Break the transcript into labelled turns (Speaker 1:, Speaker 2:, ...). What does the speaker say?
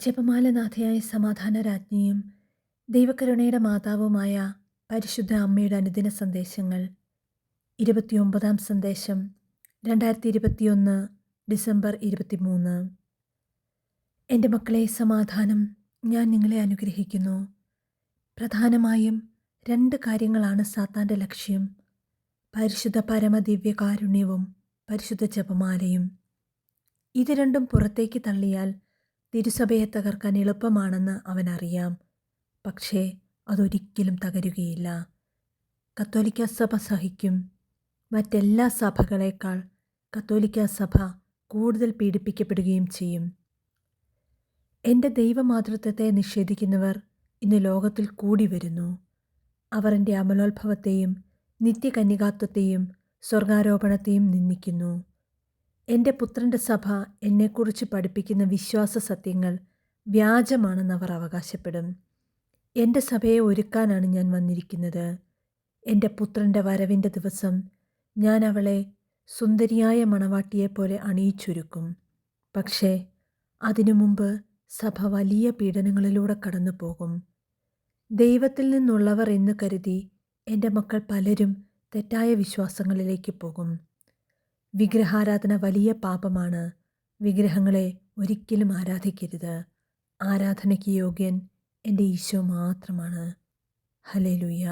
Speaker 1: ജപമാലനാഥയായ സമാധാനരാജ്ഞിയും ദൈവകരുണയുടെ മാതാവുമായ പരിശുദ്ധ അമ്മയുടെ അനുദിന സന്ദേശങ്ങൾ. 29 സന്ദേശം 2021 ഡിസംബർ 23. എൻ്റെ മക്കളെ, സമാധാനം ഞാൻ നിങ്ങളെ അനുഗ്രഹിക്കുന്നു. പ്രധാനമായും 2 കാര്യങ്ങളാണ് സാത്താൻ്റെ ലക്ഷ്യം: പരിശുദ്ധ പരമദിവ്യകാരുണ്യവും പരിശുദ്ധ ജപമാലയും. ഇത് രണ്ടും പുറത്തേക്ക് തള്ളിയാൽ തിരുസഭയെ തകർക്കാൻ എളുപ്പമാണെന്ന് അവനറിയാം. പക്ഷേ അതൊരിക്കലും തകരുകയില്ല. കത്തോലിക്ക സഭ സഹിക്കും. മറ്റെല്ലാ സഭകളേക്കാൾ കത്തോലിക്ക സഭ കൂടുതൽ പീഡിപ്പിക്കപ്പെടുകയും ചെയ്യും. എൻ്റെ ദൈവമാതൃത്വത്തെ നിഷേധിക്കുന്നവർ ഇന്ന് ലോകത്തിൽ കൂടി വരുന്നു. അവർ എൻ്റെ അമലോത്ഭവത്തെയും നിത്യകന്യകാത്വത്തെയും സ്വർഗാരോപണത്തെയും നിന്ദിക്കുന്നു. എൻ്റെ പുത്രൻ്റെ സഭ എന്നെക്കുറിച്ച് പഠിപ്പിക്കുന്ന വിശ്വാസ സത്യങ്ങൾ വ്യാജമാണെന്ന് അവർ അവകാശപ്പെടും. എൻ്റെ സഭയെ ഒരുക്കാനാണ് ഞാൻ വന്നിരിക്കുന്നത്. എൻ്റെ പുത്രൻ്റെ വരവിൻ്റെ ദിവസം ഞാൻ അവളെ സുന്ദരിയായ മണവാട്ടിയെപ്പോലെ അണിയിച്ചൊരുക്കും. പക്ഷേ അതിനു മുമ്പ് സഭ വലിയ പീഡനങ്ങളിലൂടെ കടന്നു പോകും. ദൈവത്തിൽ നിന്നുള്ളവർ എന്ന് കരുതി എൻ്റെ മക്കൾ പലരും തെറ്റായ വിശ്വാസങ്ങളിലേക്ക് പോകും. വിഗ്രഹാരാധന വലിയ പാപമാണ്. വിഗ്രഹങ്ങളെ ഒരിക്കലും ആരാധിക്കരുത്. ആരാധനയ്ക്ക് യോഗ്യൻ എൻ്റെ ഈശോ മാത്രമാണ്. ഹല്ലേലൂയ.